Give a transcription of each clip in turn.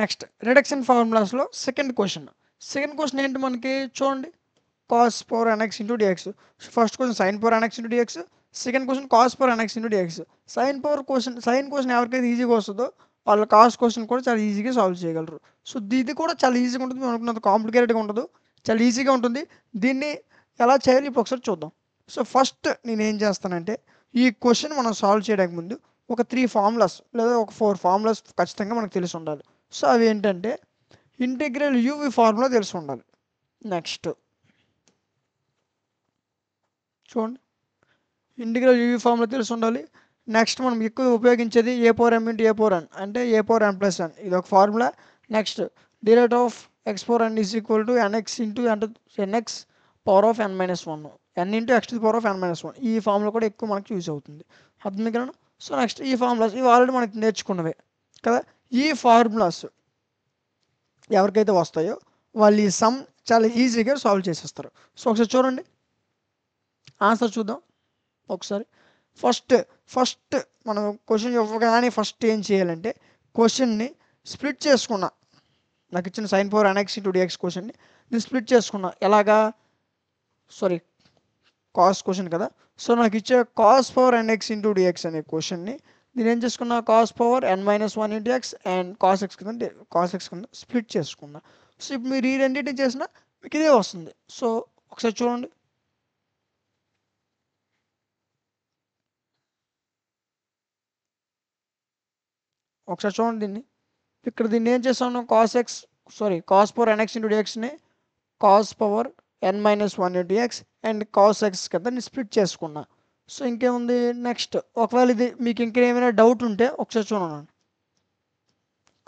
Next reduction ఫార్ములాస్లో second question ఏంటి మనకి చూడండి, cos power n x into d x. First question sine power n x into d x, second question cos power n x into d x. Sine question ఎవరికైతే ఈజీగా వస్తుందో వాళ్ళు cos question కూడా చాలా ఈజీగా సాల్వ్ చేయగలరు. సో ఇది కూడా చాలా ఈజీగా ఉంటుంది, మేము అనుకున్నంత కాంప్లికేటెడ్గా ఉండదు, చాలా ఈజీగా ఉంటుంది. దీన్ని ఎలా చేయాలి ఇప్పుడు ఒకసారి చూద్దాం. సో ఫస్ట్ నేను ఏం చేస్తానంటే, ఈ క్వశ్చన్ మనం సాల్వ్ చేయడానికి ముందు ఒక 3 ఫార్ములాస్ లేదా ఒక 4 ఫార్ములాస్ ఖచ్చితంగా మనకు తెలిసి ఉండాలి. సో అవి ఏంటంటే ఇంటిగ్రల్ యూవి ఫార్ములా తెలిసి ఉండాలి. నెక్స్ట్ చూడండి, ఇంటిగ్రల్ యూవి ఫార్ములా తెలిసి ఉండాలి. నెక్స్ట్ మనం ఎక్కువ ఉపయోగించేది a power m into a power n, అంటే a power n plus n, ఇది ఒక formula. Next derivative of x power n is equal to n x into n x power of n minus 1, n into x to power of n minus 1. ఈ formula కూడా ఎక్కువ మనకు use అవుతుంది, అర్థం కదా. So next ఈ ఫార్ములాస్ ఇవి ఆల్రెడీ మనకి నేర్చుకున్నవే కదా. ఈ ఫార్ములాస్ ఎవరికైతే వస్తాయో వాళ్ళు ఈ సమ్ చాలా ఈజీగా సాల్వ్ చేసేస్తారు. సో ఒకసారి చూడండి, ఆన్సర్ చూద్దాం ఒకసారి. ఫస్ట్ మనం క్వశ్చన్ ఇవ్వగానే ఫస్ట్ ఏం చేయాలంటే క్వశ్చన్ని స్ప్లిట్ చేసుకున్నా. నాకు ఇచ్చిన sine power n x into d x క్వశ్చన్ని నేను స్ప్లిట్ చేసుకున్నా. ఎలాగా, సారీ కాస్ క్వశ్చన్ కదా. సో నాకు ఇచ్చే cos power n x into d x అనే క్వశ్చన్ని నేను ఏం చేసుకున్నా, cos power n minus 1 into x and cos x కింద స్ప్లిట్ చేసుకున్నా. సో ఇప్పుడు మీరు ఈ రెండింటిని చేసినా మీకు ఇదే వస్తుంది. సో ఒకసారి చూడండి, దీన్ని ఇక్కడ దీన్ని ఏం చేస్తాను, కాస్ పవర్ ఎన్ఎక్స్ ఇంటూ డిఎక్స్ని cos power n minus 1 into x and cos x కింద నేను స్ప్లిట్ చేసుకున్నా. సో ఇంకేముంది, నెక్స్ట్ ఒకవేళ ఇది మీకు ఇంకేమైనా డౌట్ ఉంటే ఒకసారి చూడండి,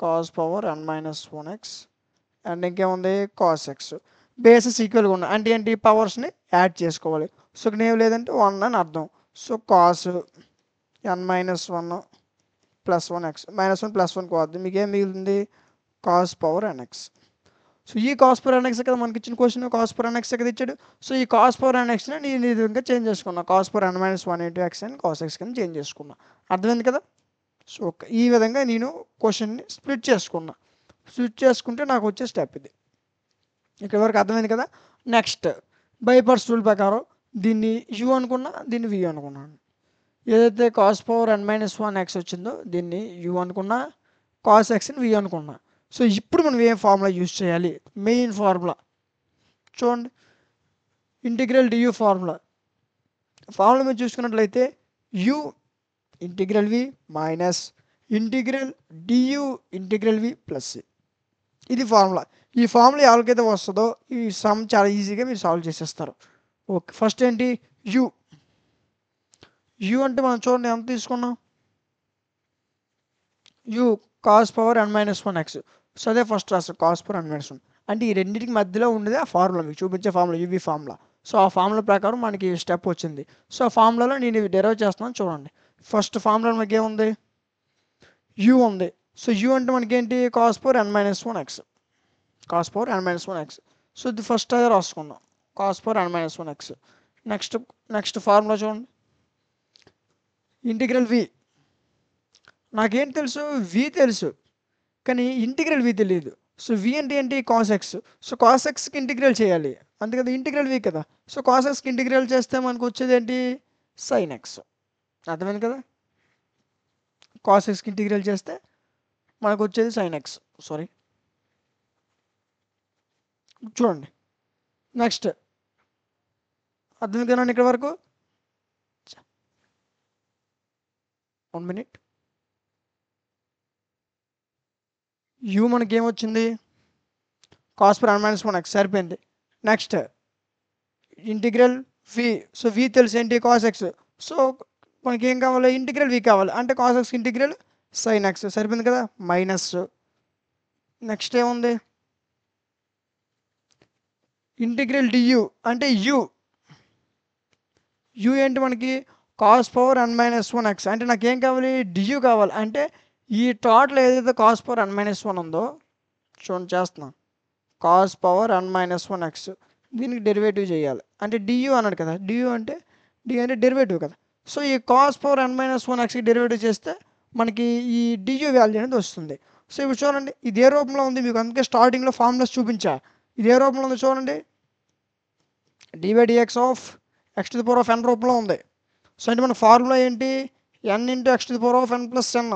cos power n minus 1 x and ఇంకేముంది కాస్ ఎక్స్. బేసెస్ ఈక్వల్గా ఉన్నాయి అంటే ఏంటి, పవర్స్ని యాడ్ చేసుకోవాలి. సో ఇక్కడ ఏం లేదంటే 1 అని అర్థం. So cos n minus 1 plus 1 x, minus 1 plus 1 పోద్ది, మీకు ఏం మిగులుతుంది, cos power n x. So ఈ కాస్ పవర్ ఎన్ ఎక్స్ కదా మనకి ఇచ్చిన question, cos power n x కదా ఇచ్చాడు. సో ఈ కాస్ పవర్ ఎన్ ఎక్స్ని నేను ఈ విధంగా చేంజ్ చేసుకున్నా, cos power n minus 1 into x and cos x కింద చేంజ్ చేసుకున్నా, అర్థమైంది కదా. సో ఈ విధంగా నేను క్వశ్చన్ని స్ప్లిట్ చేసుకుంటే నాకు వచ్చే స్టెప్ ఇది. ఇక్కడ వరకు అర్థమైంది కదా. నెక్స్ట్ బైపర్స్ రూల్ ప్రకారం దీన్ని యూ అనుకున్నా, దీన్ని వి అనుకున్నాను. ఏదైతే cos power n minus 1 X వచ్చిందో దీన్ని యూ అనుకున్నా, కాస్ ఎక్స్ని వి అనుకున్నా. సో ఇప్పుడు మనం ఏం ఫార్ములా యూజ్ చేయాలి, మెయిన్ ఫార్ములా చూడండి, ఇంటిగ్రల్ డియూ ఫార్ములా మీరు చూసుకున్నట్లయితే u integral v minus integral d u integral v plus, ఇది ఫార్ములా. ఈ ఫార్ములా ఎవరికైతే వస్తుందో ఈ సమ్ చాలా ఈజీగా మీరు సాల్వ్ చేసేస్తారు. ఓకే, ఫస్ట్ ఏంటి యూ అంటే మనం చూడండి ఎంత తీసుకున్నాం, you cos power n minus 1 X. So అదే ఫస్ట్ రాస్తారు, కాస్ పవర్ ఎన్ మైనస్ 1 అంటే ఈ రెండింటికి మధ్యలో ఉండేది ఆ ఫార్ములా, మీకు చూపించే ఫార్ములా యూవీ ఫార్ములా. సో ఆ ఫార్ములా ప్రకారం మనకి స్టెప్ వచ్చింది. సో ఆ ఫార్ములాలో నేను ఇవి డెరైవ్ చేస్తున్నాను చూడండి. ఫస్ట్ ఫార్ములా మనకి ఏముంది, యూ ఉంది. సో యూ అంటే మనకి ఏంటి, cos power n minus 1 X, so ఇది ఫస్ట్ అదే రాసుకున్నాం, cos power n minus 1 X. Next formula చూడండి, ఇంటిగ్రల్ వి. నాకేం తెలుసు, వి తెలుసు కానీ ఇంటిగ్రల్ వి తెలియదు. సో వి అంటే ఏంటి, కాస్ ఎక్స్. సో కాస్ ఎక్స్కి ఇంటిగ్రల్ చేయాలి అంతే కదా, ఇంటిగ్రల్ వి కదా. సో కాస్ ఎక్స్కి ఇంటిగ్రల్ చేస్తే మనకు వచ్చేది ఏంటి, సైన్ ఎక్స్, అర్థమైంది కదా. కాస్ ఎక్స్కి ఇంటిగ్రల్ చేస్తే మనకు వచ్చేది సైన్ ఎక్స్. సారీ చూడండి, నెక్స్ట్ అర్థమైంది కదా ఇక్కడ వరకు. 1 మినిట్, యూ మనకి ఏమొచ్చింది, cos power n minus 1 X సరిపోయింది. Next integral v, so we తెలుసు ఏంటి, కాస్ ఎక్స్. సో మనకి ఏం కావాలి, ఇంటిగ్రల్ వి కావాలి అంటే cos X integral sign x, సరిపోయింది కదా, మైనస్. నెక్స్ట్ ఏముంది, ఇంటిగ్రల్ డియూ అంటే యూ ఏంటి మనకి, cos power n minus 1 X అంటే నాకేం కావాలి, డియూ కావాలి. అంటే ఈ టోటల్ ఏదైతే కాస్ పవర్ ఎన్ మైనస్ 1 ఉందో చూడండి చేస్తున్నాం, cos power n minus 1 X దీనికి డెరివేటివ్ చేయాలి అంటే డియూ అన్నాడు కదా, డియూ అంటే డెరివేటివ్ కదా. సో ఈ cos power n minus 1 ఎక్స్కి derivative చేస్తే మనకి ఈ డియూ వాల్యూ అనేది వస్తుంది. సో ఇప్పుడు చూడండి ఇదే రూపంలో ఉంది, మీకు అందుకే స్టార్టింగ్లో ఫార్ములాస్ చూపించా. ఇదే రూపంలో ఉంది చూడండి, d/dx of x to the power of n రూపంలో ఉంది. సో అంటే మన ఫార్ములా ఏంటి, n into x to the power of n plus n,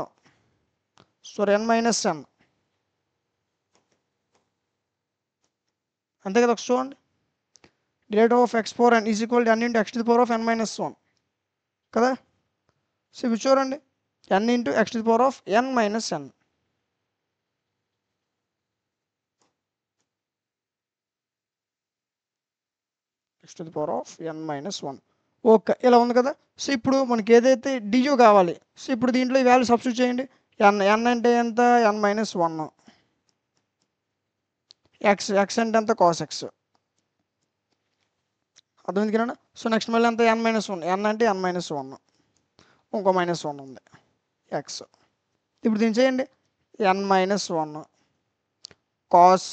sorry n minus n, అంతే కదా. చూడండి rate of x power n is equal to n into x to the power of n minus 1 కదా. So ఇప్పుడు చూడండి n into x to the power of n minus n, x to the power of n minus 1. Okay, ఇలా ఉంది కదా. So ఇప్పుడు మనకి ఏదైతే du కావాలి, సో ఇప్పుడు దీంట్లో ఈ వాల్యూ సబ్స్టిట్యూట్ చేయండి. n అంటే ఎంత, n మైనస్ 1, x అంటే ఎంత, కాస్ ఎక్స్, అర్థమైంది కదా. సో నెక్స్ట్ మళ్ళీ ఎంత, n మైనస్ 1, n అంటే n మైనస్ 1, ఇంకో మైనస్ 1 ఉంది ఎక్స్. ఇప్పుడు దీన్ని చేయండి, n మైనస్ 1 కాస్,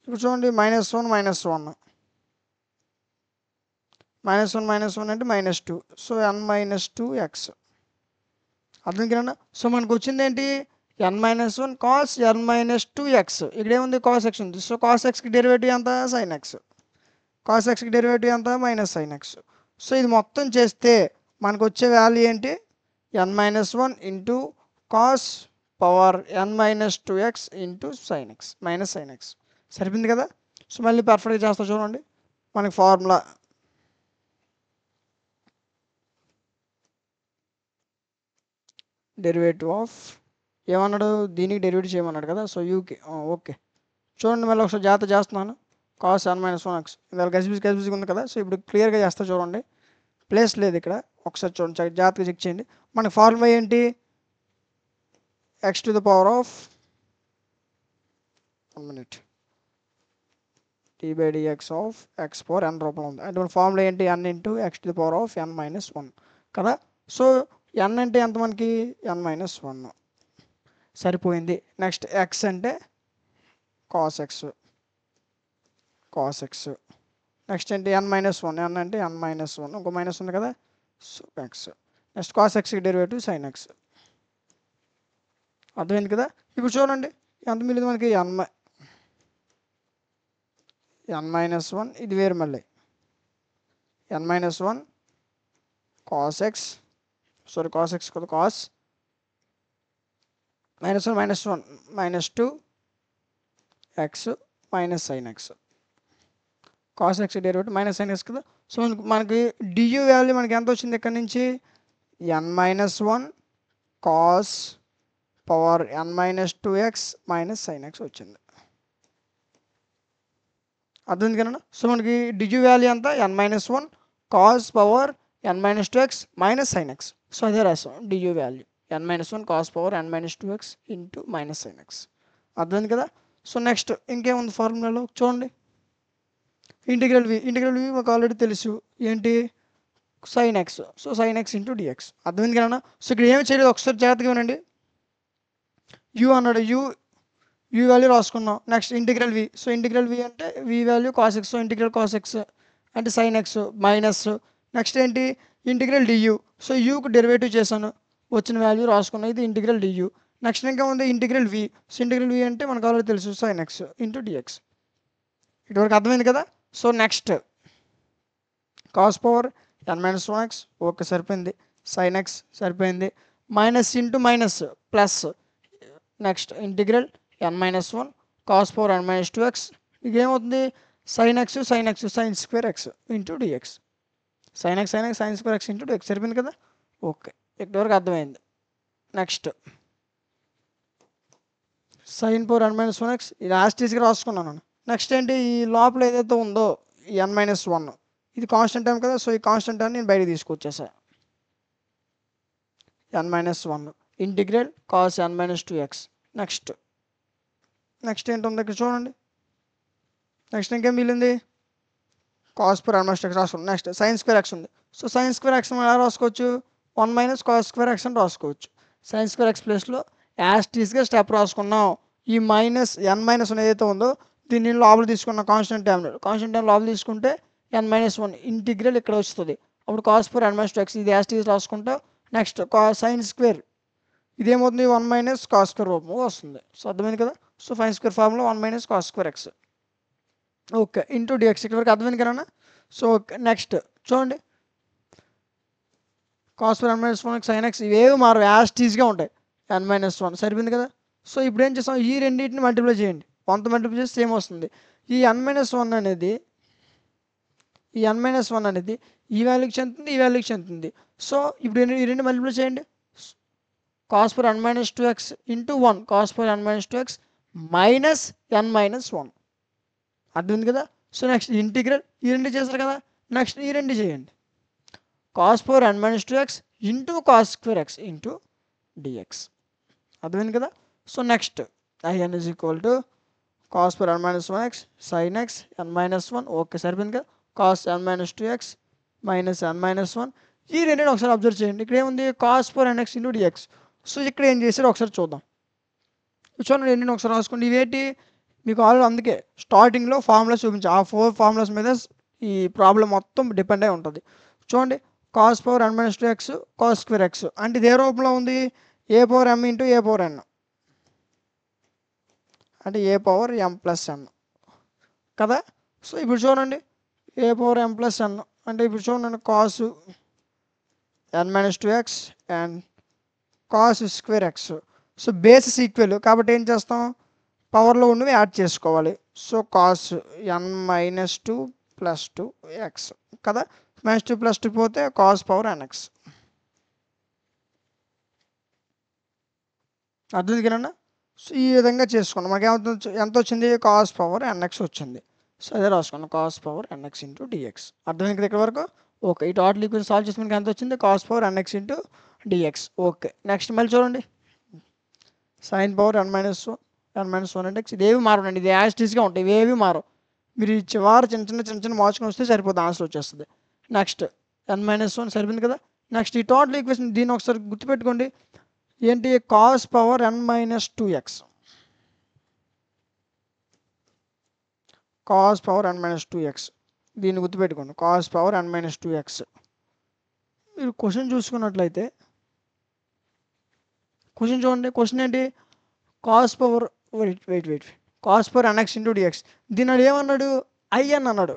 ఇప్పుడు చూడండి మైనస్ 1 మైనస్ 1, మైనస్ 1 మైనస్ 1 అంటే minus 2, so n minus 2 X, అర్థం కదా. సో మనకు వచ్చింది ఏంటి, n minus 1 cos n minus 2 X, ఇక్కడ ఏముంది, కాస్ ఎక్స్ ఉంది. సో కాస్ ఎక్స్కి డెరివేటివ్ ఎంత, సైన్ ఎక్స్, కాస్ ఎక్స్కి డెరివేటివ్ ఎంత, మైనస్ సైన్ ఎక్స్. సో ఇది మొత్తం చేస్తే మనకు వచ్చే వాల్యూ ఏంటి, n minus 1 into cos power n minus 2x into sine x minus sine x, సరిపోయింది కదా. సో మళ్ళీ పర్ఫెక్ట్గా చేస్తా చూడండి, మనకి ఫార్ములా డెరివేటివ్ ఆఫ్ ఏమన్నాడు, దీనికి డెరివేటివ్ చేయమన్నాడు కదా. సో యూకి ఓకే, చూడండి మళ్ళీ ఒకసారి జాగ్రత్త చేస్తున్నాను. కాస్ n మైనస్ 1x ఇవాళ గజిబిజిగా ఉంది కదా. సో ఇప్పుడు క్లియర్గా చేస్తా చూడండి, ప్లేస్ లేదు ఇక్కడ, ఒకసారి చూడండి జాగ్రత్తగా చెక్ చేయండి. మనకి ఫార్ములా ఏంటి, x to the power of 1 minute d/dx of x power n రూపంలో ఉంది. అంటే మన ఫార్ములా ఏంటి, n into x to the power of n minus 1 కదా. సో n అంటే ఎంత మనకి, n మైనస్ 1 సరిపోయింది. నెక్స్ట్ x అంటే cos x, cos x, next ఏంటి n మైనస్ 1, n అంటే n మైనస్ 1, ఇంకో మైనస్ ఉంది కదా. సో ఎక్స్, నెక్స్ట్ కాస్ ఎక్స్కి డెరివేటివ్ సైన్ ఎక్స్, అర్థమైంది కదా. ఇప్పుడు చూడండి ఎంత మిగిలింది మనకి, n మైనస్ 1, ఇది వేరు మళ్ళీ n minus 1 cos x, sorry cos x కదా, cos minus 1 minus 1 minus 2 x minus sine x, cos x derivative minus sine x కదా. సో మనకి డియూ వాల్యూ మనకి ఎంత వచ్చింది ఇక్కడ నుంచి, n minus 1 cos power n minus 2x minus sine x వచ్చింది, అర్థం కదా. సో మనకి డియూ వాల్యూ ఎంత, n minus 1 cos power n minus 2x minus sine x. So అదే రాసాం d u value, n minus 1 cos power n minus 2x into minus sine x, అర్థం కదా. So next ఇంకేముంది ఫార్ములాలో చూడండి, ఇంటిగ్రల్ వి మాకు ఆల్రెడీ తెలుసు ఏంటి, sine x, so sine x into d x, అర్థమైంది కదా. సో ఇక్కడ ఏమి చేయలేదు, ఒకసారి జాగ్రత్తగా వినండి. యూ అన్నాడు, యూ వాల్యూ రాసుకున్నాం. Next integral v, so integral v అంటే v value cos x, so integral cos x అంటే సైన్ ఎక్స్ మైనస్, నెక్స్ట్ ఏంటి ఇంటిగ్రల్ డియూ, సో యూకు డెరివేటివ్ చేశాను, వచ్చిన వాల్యూ రాసుకున్నాం, ఇది ఇంటిగ్రల్ డియూ. నెక్స్ట్ ఇంకా ఉంది integral v, so integral v అంటే మనకు ఆల్రెడీ తెలుసు సైన్ ఎక్స్ ఇంటూ డిఎక్స్, ఇటువరకు అర్థమైంది కదా. So next cos power n minus 1x, okay సరిపోయింది, సైన్ ఎక్స్ సరిపోయింది, minus into minus plus, next integral n minus 1 cos power n minus 2x, ఇది ఏమవుతుంది, sine x sine square x into d x, sine x sine square x into d x, సరిపోయింది కదా. Okay ఇక్కడివరకు అర్థమైంది. Next sine power n minus 1x ఇది యాస్టీస్గా రాసుకున్నాను. Next ఏంటి, ఈ లోపల ఏదైతే ఉందో ఈ n మైనస్ 1 ఇది కాన్స్టెంట్ టైం కదా. సో ఈ కాన్స్టెంట్ టైం నేను బయటకు తీసుకొచ్చేసా, n minus 1 integral cos n minus 2x. Next ఏంటి ఉంది ఇక్కడ చూడండి, నెక్స్ట్ ఇంకేం మిగిలింది, cos per n minus 2x రాసుకున్నాం. నెక్స్ట్ సైన్ స్క్వేర్ ఎక్స్ ఉంది, సో సైన్ స్క్వేర్ ఎక్స్ ఎలా రాసుకోవచ్చు, 1 మైనస్ కాస్ స్క్వేర్ ఎక్స్ అని రాసుకోవచ్చు. సైన్ స్క్వేర్ ఎక్స్ ప్లేస్లో యాస్టీస్గా స్టెప్ రాసుకున్నాం. ఈ మైనస్ n మైనస్ 1 ఏదైతే ఉందో దీన్ని లోపల తీసుకున్నాం, కాన్స్టెంట్ టైం లోపల తీసుకుంటే n మైనస్ 1 ఇంటిగ్రల్ ఇక్కడ వస్తుంది, అప్పుడు cos per n minus 2x ఇది యాస్టీస్ రాసుకుంటా. నెక్స్ట్ సైన్ స్క్వేర్ ఇదేమవుతుంది 1 మైనస్ కాస్ స్క్వేర్ రూపంలో వస్తుంది. సో అర్థమైంది కదా. So sine square formula 1 minus cos square x okay into d x. ఇక్కడ వరకు అర్థమైంది కదా. సో ఓకే నెక్స్ట్ చూడండి cos square n minus 1 sine x ఇవేవి మారు యాస్టీస్గా ఉంటాయి n మైనస్ 1 సరిపోయింది కదా. సో ఇప్పుడు ఏం చేస్తాం ఈ రెండింటిని మల్టిప్లై చేయండి 1తో మల్టిప్లై చేస్తే సేమ్ వస్తుంది. ఈ n మైనస్ 1 అనేది ఈ వాల్యూకి చెందుతుంది ఈ వాల్యూకి చెందుతుంది. సో ఇప్పుడు ఈ రెండు మల్టిప్లై చేయండి cos power n minus 2x into 1 cos power n minus 2x minus n minus 1 అర్థమైంది కదా. సో నెక్స్ట్ ఇంటిగ్రల్ ఈ రెండు చేస్తారు కదా. నెక్స్ట్ ఈ రెండు చేయండి cos power n minus 2x into cos square x into d x అర్థమైంది కదా. So next I n is equal to cos power n minus 1x sine x n minus 1 okay సరిపోయింది కదా. Cos n minus 2x minus n minus 1 ఈ రెండింటిని ఒకసారి observe చేయండి. ఇక్కడ ఏముంది cos power nx into d x. So ఇక్కడ ఏం చేశారో ఒకసారి చూద్దాం. చూడండి రెండింటిని ఒకసారి రాసుకోండి. ఇవేంటి మీకు ఆల్రెడీ అందుకే స్టార్టింగ్లో ఫార్ములాస్ చూపించి ఆ 4 ఫార్ములాస్ మీద ఈ ప్రాబ్లం మొత్తం డిపెండ్ అయి ఉంటుంది. చూడండి cos power n minus 2x cos square X అంటే ఇదే రూపంలో ఉంది ఏ power m into a power n అంటే a power m plus n కదా. సో ఇప్పుడు చూడండి ఏ పవర్ m ప్లస్ n అంటే ఇప్పుడు చూడండి cos n minus 2x and cos square X. So basis equal కాబట్టి ఏం చేస్తాం పవర్లో ఉన్నవి యాడ్ చేసుకోవాలి. So cos n minus 2 plus 2x కదా. మైనస్ 2 ప్లస్ 2 పోతే కాస్ పవర్ nx అర్థమైంది కదన్నా. సో ఈ విధంగా చేసుకున్నాం. మాకు ఏమవుతుంది ఎంత వచ్చింది కాస్ పవర్ nx వచ్చింది. సో అదే రాసుకున్నాం cos power nx into d x అర్థమైంది కదా ఇక్కడ వరకు. ఓకే ఈ టోటల్ ఈక్వేషన్ సాల్వ్ చేసి మనకి ఎంత వచ్చింది cos power nx into d x. Okay next మళ్ళీ చూడండి సైన్ పవర్ n మైనస్ 1 అంటే ఇదేవి మారండి ఇది యాస్టీస్గా ఉంటాయి ఇవేవి మారవు. మీరు ఈ చివరి చిన్న చిన్న మార్చుకొని వస్తే సరిపోతుంది ఆన్సర్ వచ్చేస్తుంది. నెక్స్ట్ n మైనస్ 1 సరిపోయింది కదా. నెక్స్ట్ ఈ టోటల్ ఈక్వేషన్ దీన్ని ఒకసారి గుర్తుపెట్టుకోండి ఏంటి cos power n minus 2x cos power n minus 2x దీన్ని గుర్తుపెట్టుకోండి cos power n minus 2x. మీరు క్వశ్చన్ చూసుకున్నట్లయితే క్వశ్చన్ చూడండి క్వశ్చన్ ఏంటి cos power wait cos power nx into d x దీని ఏమన్నాడు ఐ అని అన్నాడు.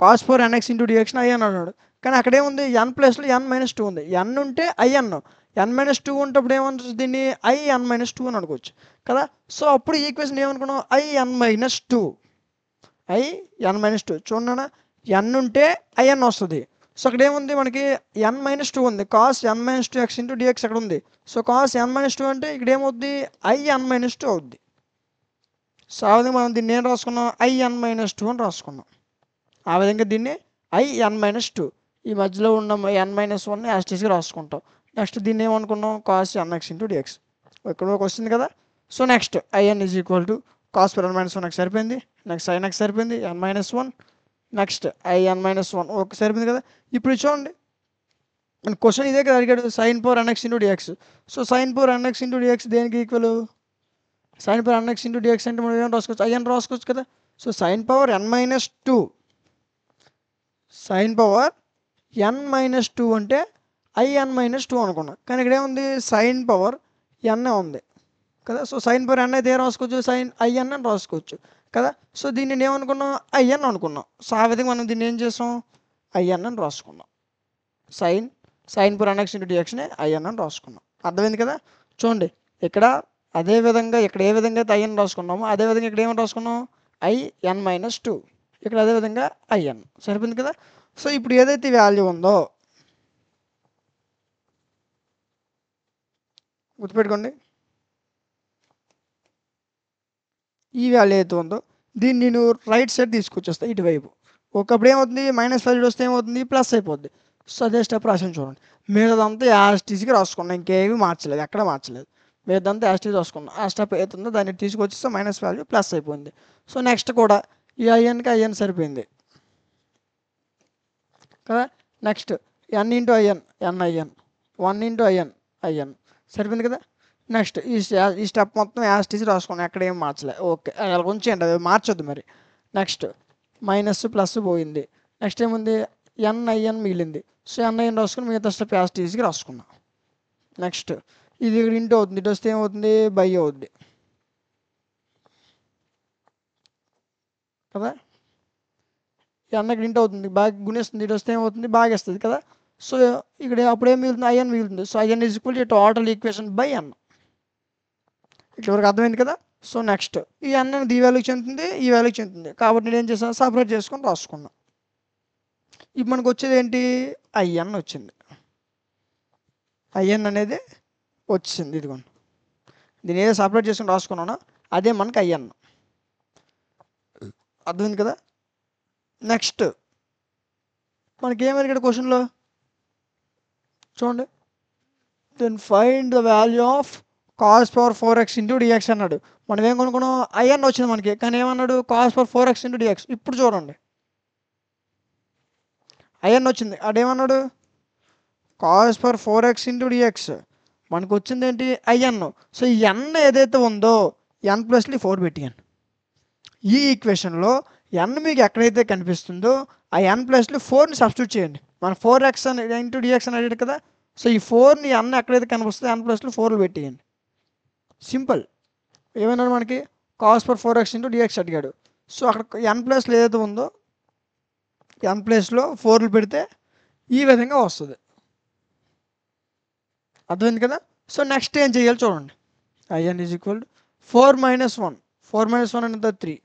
కాస్ పవర్ nx ఇంటూ డిఎక్స్ని ఐ అని అన్నాడు. కానీ అక్కడ ఏముంది n ప్లస్లో n మైనస్ 2 ఉంది. n ఉంటే ఐ అన్నాం n మైనస్ 2 ఉంటప్పుడు ఏమన్నా దీన్ని ఐ n మైనస్ 2 అని అనుకోవచ్చు కదా. సో అప్పుడు ఈక్వేషన్ ఏమనుకున్నాం ఐ n మైనస్ 2 చూడన్నా n ఉంటే ఐ n వస్తుంది. సో అక్కడ ఏముంది మనకి n మైనస్ 2 ఉంది cos n minus 2x into d x అక్కడ ఉంది. సో కాస్ n మైనస్ 2 అంటే ఇక్కడ ఏమవుద్ది ఐ n మైనస్ 2 అవుద్ది. సో ఆ విధంగా మనం దీన్ని ఏం రాసుకున్నాం ఐ n మైనస్ 2 అని రాసుకున్నాం. ఆ విధంగా దీన్ని ఐ n మైనస్ 2 ఈ మధ్యలో ఉన్న n మైనస్ 1ని యాస్టీస్గా రాసుకుంటాం. నెక్స్ట్ దీన్ని ఏమనుకున్నాం కాస్ nx ఇంటూ డిఎక్స్ ఇక్కడ వస్తుంది కదా. So next I n is equal to cos power n minus 1x సరిపోయింది. నెక్స్ట్ sin x సరిపోయింది n minus 1 next I n minus 1 okay సరిపోయింది కదా. ఇప్పుడు చూడండి క్వశ్చన్ ఇదే కదా అడిగాడు sine power nx into d x. So sine power nx into d x దేనికి equal sine power nx into d x అంటే మనం ఏం రాసుకోవచ్చు ఐఎన్ రాసుకోవచ్చు కదా. So sine power n minus 2 sine power n minus 2 అంటే ఐఎన్ మైనస్ 2 అనుకున్నాం. కానీ ఇక్కడ ఏముంది సైన్ పవర్ n ఉంది కదా. సో సైన్ పవర్ n అయితే ఏం రాసుకోవచ్చు సైన్ ఐఎన్ అని రాసుకోవచ్చు కదా. సో దీన్ని ఏమనుకున్నాం ఐఎన్ అనుకున్నాం. సో ఆ విధంగా మనం దీన్ని ఏం చేసాం ఐఎన్ అని రాసుకున్నాం. సైన్ పవర్ nx ఇంటూ డిఎక్స్ని ఐఎన్ అని రాసుకున్నాం. అర్థమైంది కదా. చూడండి ఇక్కడ అదే విధంగా ఇక్కడ ఏ విధంగా అయితే ఐఎన్ రాసుకున్నామో అదే విధంగా ఇక్కడ ఏమని రాసుకున్నాం ఐఎన్ మైనస్ 2 ఇక్కడ అదే విధంగా ఐఎన్ సరిపోయింది కదా. సో ఇప్పుడు ఏదైతే వాల్యూ ఉందో గుర్తుపెట్టుకోండి ఈ వాల్యూ ఏదైతే ఉందో దీన్ని నేను రైట్ సైడ్ తీసుకొచ్చేస్తాను ఇటువైపు. ఒకప్పుడు ఏమవుతుంది మైనస్ వాల్యూ వస్తే ఏమవుతుంది ప్లస్ అయిపోద్ది. సో అదే స్టెప్ రాసాను చూడండి. మీదంతా యాస్టీస్కి రాసుకున్నాం ఇంకేమీ మార్చలేదు ఎక్కడ మార్చలేదు మీదంతా యాస్టీస్ రాసుకున్నాం. ఆ స్టెప్ ఏతుందో దాన్ని తీసుకొచ్చేస్తే మైనస్ వాల్యూ ప్లస్ అయిపోయింది. సో నెక్స్ట్ కూడా ఈ ఐఎన్కి ఐఎన్ సరిపోయింది కదా. Next n into I n NIN 1 into I n సరిపోయింది కదా. నెక్స్ట్ ఈ స్టెప్ మొత్తం యాస్టీస్ రాసుకున్నాం ఎక్కడ ఏం మార్చలే ఓకే అలా ఉంచేయండి అది మార్చొద్దు మరి. నెక్స్ట్ మైనస్ ప్లస్ పోయింది. నెక్స్ట్ ఏముంది NIN మిగిలింది. సో NIN రాసుకుని మిగతా స్టెప్ యాస్టీస్కి రాసుకున్నాం. నెక్స్ట్ ఇది ఇక్కడ ఇంటూ అవుతుంది, ఇటు వస్తే ఏమవుతుంది బై అవుద్ది కదా. ఎన్ ఇక్కడ ఇంటూ అవుతుంది, బాగా గుణిస్తుంది, ఇటు వస్తే ఏమవుతుంది భాగిస్తుంది కదా. సో ఇక్కడ అప్పుడు ఏం మిగులుతుంది ఐఎన్ మిగులుతుంది. So I n is equal to total equation by n. ఇక్కడివరకు అర్థమైంది కదా. సో నెక్స్ట్ ఈ ఎన్ అనేది ఈ వాల్యూకి చెందుతుంది, ఈ వాల్యూకి చెందుతుంది, కాబట్టి నేను ఏం చేసాను సపరేట్ చేసుకొని రాసుకున్నాను. ఇప్పుడు మనకు వచ్చేది ఏంటి ఐఎన్ వచ్చింది, ఐఎన్ అనేది వచ్చింది. ఇదిగోండి దీన్ని ఏదో సపరేట్ చేసుకొని రాసుకున్నాను, అదే మనకి ఐఎన్. అర్థమైంది కదా. నెక్స్ట్ మనకి ఏమైంది ఇక్కడ క్వశ్చన్లో చూడండి, then find the value of cos power 4x into d x అన్నాడు. మనం ఏం కొనుక్కున్నాం ఐఎన్ వచ్చింది మనకి, కానీ ఏమన్నాడు cos power 4x into dx. ఇప్పుడు చూడండి ఐఎన్ వచ్చింది, అదేమన్నాడు cos power 4x into d x, మనకు వచ్చింది ఏంటి ఐఎన్. సో ఈ ఎన్ ఏదైతే ఉందో ఎన్ ప్లస్లీ 4 పెట్టియాను. ఈ ఈక్వేషన్లో ఎన్ మీకు ఎక్కడైతే కనిపిస్తుందో ఆ ఎన్ ప్లస్లో 4ని సబ్స్టిట్యూట్ చేయండి. మన 4x అని ఇంటూ డిఎక్స్ అని అడిగాడు కదా. సో ఈ 4ని ఎన్ ఎక్కడైతే కనిపిస్తుందో ఎన్ ప్లస్లో 4లు పెట్టేయండి. సింపుల్. ఏమన్నాడు మనకి cos power 4x into d x అడిగాడు. సో అక్కడ ఎన్ ప్లస్లో ఏదైతే ఉందో ఎన్ ప్లస్లో 4లు పెడితే ఈ విధంగా వస్తుంది. అర్థమైంది కదా. సో నెక్స్ట్ ఏం చేయాలి చూడండి, ఐఎన్ ఈజ్ ఈక్వల్ 4 - 1, 4 - 1 అంటే 3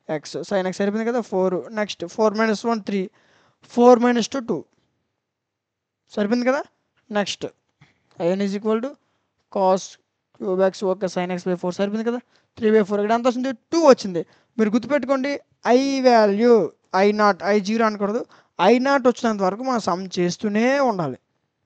x sin x సరిపోయింది కదా 4. నెక్స్ట్ 4 - 1 3, 4 - 2 2 సరిపోయింది కదా. Next I n is equal to cos cube x okay sin x / 4 సరిపోయింది కదా. 3/4 ఇక్కడ ఎంత వచ్చింది 2 వచ్చింది. మీరు గుర్తుపెట్టుకోండి ఐ వాల్యూ I0 I0 అనకూడదు, I0 వచ్చినంత వరకు మనం సమ్ చేస్తూనే ఉండాలి.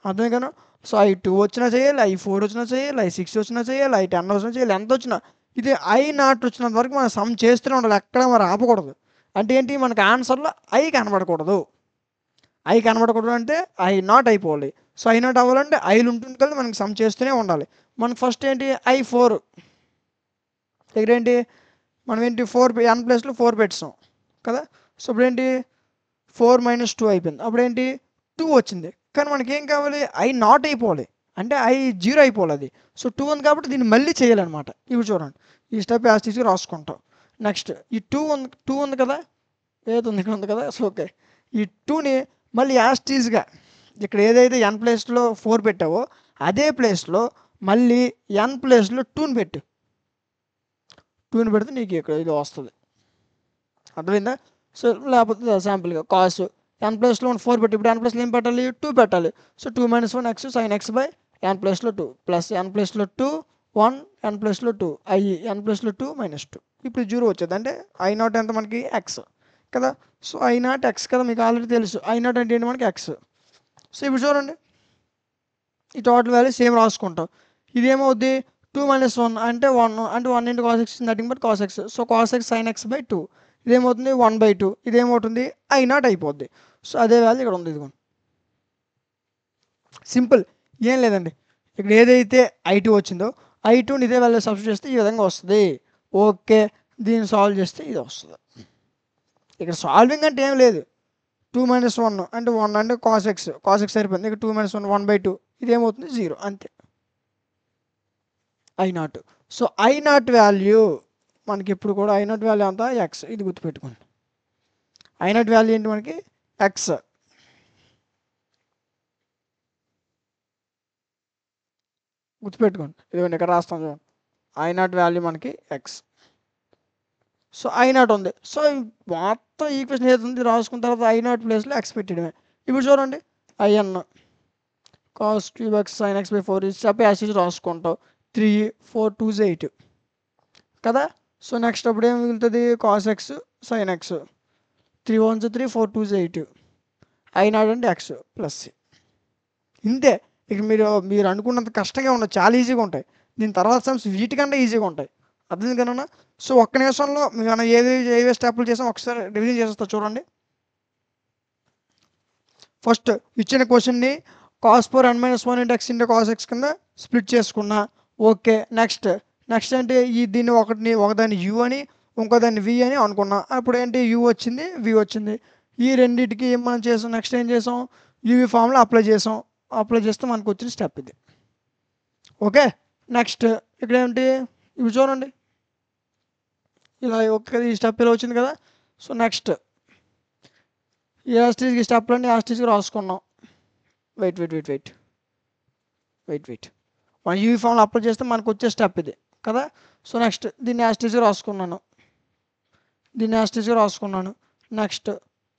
అర్థమే కదా. సో I2 వచ్చినా చేయాలి, I4 వచ్చినా చేయాలి, I6 వచ్చినా చేయాలి, I10 వచ్చినా చేయాలి, ఎంత వచ్చినా ఇది I0 వచ్చినంత వరకు మనం సమ్ చేస్తూనే ఉండాలి, ఎక్కడ మరి ఆపకూడదు. అంటే ఏంటి మనకి ఆన్సర్లో ఐ కనబడకూడదు. ఐ కనబడకూడదు అంటే I0 అయిపోవాలి. సో I0 అవ్వాలంటే ఐలు ఉంటుంది కదా, మనకి సమ్ చేస్తూనే ఉండాలి. మనకు ఫస్ట్ ఏంటి I4 దగ్గర ఏంటి మనం ఏంటి 4 ఎన్ ప్లస్లో 4 పెట్టాం కదా. సో ఇప్పుడు ఏంటి 4 - 2 అయిపోయింది, అప్పుడు ఏంటి 2 వచ్చింది. కానీ మనకి ఏం కావాలి I0 అయిపోవాలి, అంటే I0 అయిపోవాలి అది. సో 2 ఉంది కాబట్టి దీన్ని మళ్ళీ చేయాలన్నమాట. ఇప్పుడు చూడండి ఈ స్టెప్ యాస్టీస్గా రాసుకుంటాం. నెక్స్ట్ ఈ 2 ఉంది కదా, ఏది ఉంది ఇక్కడ ఉంది కదా. సో ఓకే ఈ 2ని మళ్ళీ యాస్టీస్గా ఇక్కడ ఏదైతే ఎన్ ప్లేస్లో 4 పెట్టావో అదే ప్లేస్లో మళ్ళీ ఎన్ ప్లేస్లో 2ని పెట్టు. 2ని పెడితే నీకు ఇక్కడ ఇది వస్తుంది. అర్థమైందా. సో లేకపోతే శాంపుల్గా కాస్ ఎన్ ప్లస్లో 4 పెట్టి ఇప్పుడు ఎన్ ప్లస్లో ఏం పెట్టాలి 2 పెట్టాలి. సో 2 - 1 x sin x / ఎన్ ప్లస్లో 2 ప్లస్ ఎన్ ప్లస్లో 2 1 ఎన్ ప్లస్లో 2 ఐ ఎన్ ప్లస్లో 2 - 2 ఇప్పుడు 0 వచ్చేది. అంటే I0 ఎంత మనకి x కదా. సో I0 x కదా, మీకు ఆల్రెడీ తెలుసు I0 అంటే ఏంటి మనకి x. సో ఇప్పుడు చూడండి ఈ టోటల్ వాల్యూ సేమ్ రాసుకుంటాం. ఇదేమవుద్ది 2 - 1 అంటే 1 అంటే 1 × cos x nothing but cos x. So cos x sin x / 2 ఇదేమవుతుంది 1/2, ఇదేమవుతుంది I0 అయిపోద్ది. సో అదే వాల్యూ ఇక్కడ ఉంది. ఇదిగోండి సింపుల్, ఏం లేదండి. ఇక్కడ ఏదైతే I2 వచ్చిందో I2ని ఇదే వాల్యూ సబ్స్టిట్యూట్ చేస్తే ఈ విధంగా వస్తుంది. ఓకే దీన్ని సాల్వ్ చేస్తే ఇది వస్తుంది. ఇక్కడ సాల్వింగ్ అంటే ఏం లేదు, 2 - 1 అంటే 1 అంటే cos x సరిపోయింది. ఇక్కడ 2 - 1 1/2 ఇదేమవుతుంది 0 అంతే I0. సో I0 వాల్యూ మనకి ఇప్పుడు కూడా I0 వాల్యూ అంతా x, ఇది గుర్తుపెట్టుకోండి. I0 వాల్యూ ఏంటి మనకి x. గుర్తుపెట్టుకోండి, ఇదిగోండి ఇక్కడ రాస్తాం చూడండి I0 వాల్యూ మనకి x. సో I0 ఉంది. సో మొత్తం ఈక్వేషన్ ఏది ఉంది రాసుకున్న తర్వాత I0 ప్లేస్లో x పెట్టడమే. ఇప్పుడు చూడండి IN cos cube X sin x / 4 step acid రాసుకుంటాం. 3 4 2 8 కదా. సో నెక్స్ట్ అప్పుడు ఏం మిగులుతుంది cos x sin x 3 1 3 4 2 8 I0 అంటే x ప్లస్ ఇంతే. ఇక మీరు అనుకున్నంత కష్టంగా ఉండదు, చాలా ఈజీగా ఉంటాయి. దీని తర్వాత సమ్స్ వీటికంటే ఈజీగా ఉంటాయి. అర్థం కన్నా. సో ఒక్క నిమిషంలో మనం ఏవే స్టెప్లు చేసాం ఒకసారి రివిజన్ చేసేస్తా చూడండి. ఫస్ట్ ఇచ్చిన క్వశ్చన్ని cos power n - 1 × x × cos x కింద స్ప్లిట్ చేసుకున్నా. ఓకే నెక్స్ట్ అంటే దీన్ని ఒకదాన్ని u అని ఇంకోదాన్ని v అని అనుకున్నా. అప్పుడు ఏంటి u వచ్చింది v వచ్చింది. ఈ రెండింటికి మనం చేసాం. నెక్స్ట్ ఏం చేసాం యూవి ఫార్ములా అప్లై చేసాం. అప్లై చేస్తే మనకు వచ్చిన స్టెప్ ఇది. ఓకే. నెక్స్ట్ ఇక్కడేంటి ఇవి చూడండి. ఇలా ఈ స్టెప్ ఇలా వచ్చింది కదా. సో నెక్స్ట్ ఈ యాస్టీస్కి స్టెప్లన్నీ యాస్టీస్కి రాసుకున్నాం. వెయిట్ మనం యూవీ ఫామ్లో అప్లై చేస్తే మనకు వచ్చే స్టెప్ ఇది కదా. సో నెక్స్ట్ దీన్ని యాస్టీస్గా రాసుకున్నాను. నెక్స్ట్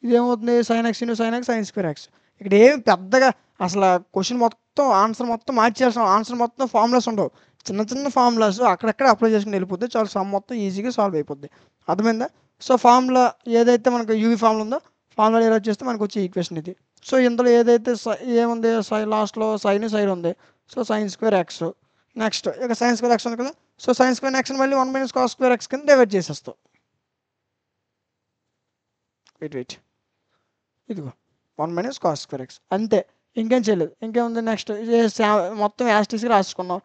ఇదేమవుతుంది sin x into sin x sin square x. ఇక్కడ ఏమి పెద్దగా అసలు క్వశ్చన్ మొత్తం ఆన్సర్ మొత్తం మార్చేయాల్సిన ఆన్సర్ మొత్తం ఫార్ములాస్ ఉండవు. చిన్న ఫార్ములాస్ అక్కడక్కడ అప్లై చేసుకుని వెళ్ళిపోతే చాలా సమ్ మొత్తం ఈజీగా సాల్వ్ అయిపోద్ది. అర్థమైందా. సో ఫార్ములా ఏదైతే మనకు యూవీ ఫార్ములా ఉందో ఫార్ములా ఎలా చేస్తే మనకు వచ్చే ఈక్వేషన్ ఇది. సో ఇందులో ఏదైతే ఏముంది లాస్ట్లో సైన్ ఉంది. So sin square X. Next ఇక sin స్క్వేర్ ఎక్స్ ఉంది కదా. సో sin స్క్వేర్ ఎక్స్ని మళ్ళీ 1 - cos స్క్వేర్ ఎక్స్ కింద డివైడ్ చేసేస్తాం. వెయిట్ ఇదిగో 1 - cos స్క్వేర్ ఎక్స్ అంతే, ఇంకేం చేయలేదు. ఇంకేముంది నెక్స్ట్ మొత్తం యాస్టీస్కి రాసుకున్నాం.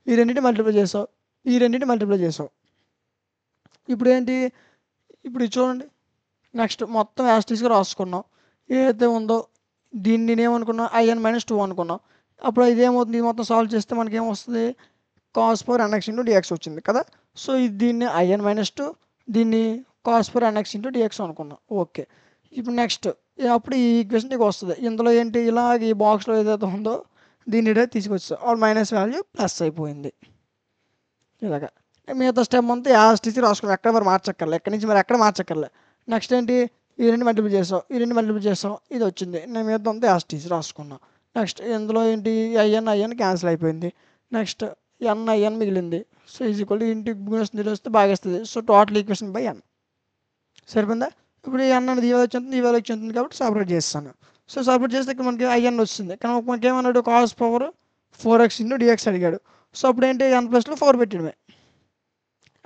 ఈ రెండింటి మల్టిప్లై చేసావు. ఇప్పుడు ఏంటి, ఇప్పుడు ఇది చూడండి. నెక్స్ట్ మొత్తం యాస్టీస్కి రాసుకున్నాం. ఏదైతే ఉందో దీన్ని నేనేమనుకున్నాం IN - 2 అనుకున్నాం. అప్పుడు ఇదేమవుతుంది, ఇది మొత్తం సాల్వ్ చేస్తే మనకి ఏమొస్తుంది cos power nx into dx వచ్చింది కదా. సో దీన్ని IN - 2 దీన్ని cos power nx into dx అనుకున్నాం. ఓకే. ఇప్పుడు నెక్స్ట్ అప్పుడు ఈ ఈక్వేషన్ నీకు వస్తుంది. ఇందులో ఏంటి ఇలాగ ఈ బాక్స్లో ఏదైతే ఉందో దీన్ని ఇదే తీసుకొచ్చాం. ఆల్ మైనస్ వాల్యూ ప్లస్ అయిపోయింది. ఇలాగా మిగతా స్టెప్ అంతా యాస్టీస్కి రాసుకున్నాం. ఎక్కడ మరి మార్చక్కర్లే, ఎక్కడి నుంచి మరి ఎక్కడ మార్చక్కర్లే. నెక్స్ట్ ఏంటి ఈ రెండు మల్టిప్లై చేసాం, ఇది వచ్చింది. నేను మిగతా అంతా యాస్టీస్ రాసుకున్నాం. నెక్స్ట్ ఇందులో ఏంటి IN క్యాన్సిల్ అయిపోయింది. నెక్స్ట్ IN మిగిలింది. సో ఈక్వల్ ఇంటికి గుణిస్తుంది వస్తే భాగిస్తుంది. So total equation by n సరిపోయిందా. ఇప్పుడు ఈ n అనేది ఈ వాల్యూ వచ్చింది కాబట్టి సపరేట్ చేస్తాను. సో సపరేట్ చేస్తే ఇక్కడ మనకి IN వస్తుంది. కానీ మనకి ఏమన్నాడు cos power 4x into dx అడిగాడు. సో అప్పుడు ఏంటి n+లో 4 పెట్టడమే.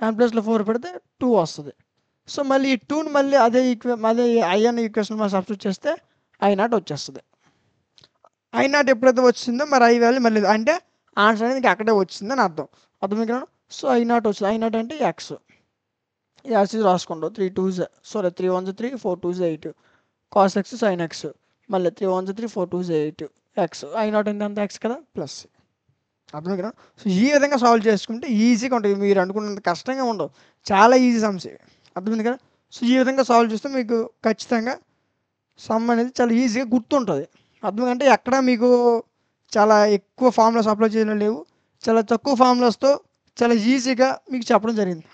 n+లో 4 పెడితే 2 వస్తుంది. సో మళ్ళీ ఈ 2ని మళ్ళీ అదే IN ఈక్వేషన్ మనం సబ్స్టిట్యూట్ చేస్తే I0 వచ్చేస్తుంది. I0 ఎప్పుడైతే వచ్చిందో మరి I వాల్యూ మళ్ళీ అంటే ఆన్సర్ అనేది అక్కడే వచ్చిందని అర్థం కదా. సో I0 వచ్చింది. I0 అంటే ఎక్స్. యాసిడ్ రాసుకుంటాం. 3 1 3 4 2 8 cos x sin x మళ్ళీ 3 1 3 4 2 8 ఎక్స్. I0 అంటే అంత ఎక్స్ కదా ప్లస్. అర్థం కదా. సో ఈ విధంగా సాల్వ్ చేసుకుంటే ఈజీగా ఉంటుంది. మీరు అనుకున్నంత కష్టంగా ఉండవు, చాలా ఈజీ సమ్స్ ఇవి. అర్థమైంది కదా. సో ఈ విధంగా సాల్వ్ చేస్తే మీకు ఖచ్చితంగా సమ్ అనేది చాలా ఈజీగా గుర్తుంటుంది. అర్థమంటే ఎక్కడ మీకు చాలా ఎక్కువ ఫార్ములాస్ అప్లై చేయడం లేవు, చాలా తక్కువ ఫార్ములాస్తో చాలా ఈజీగా మీకు చెప్పడం జరిగింది.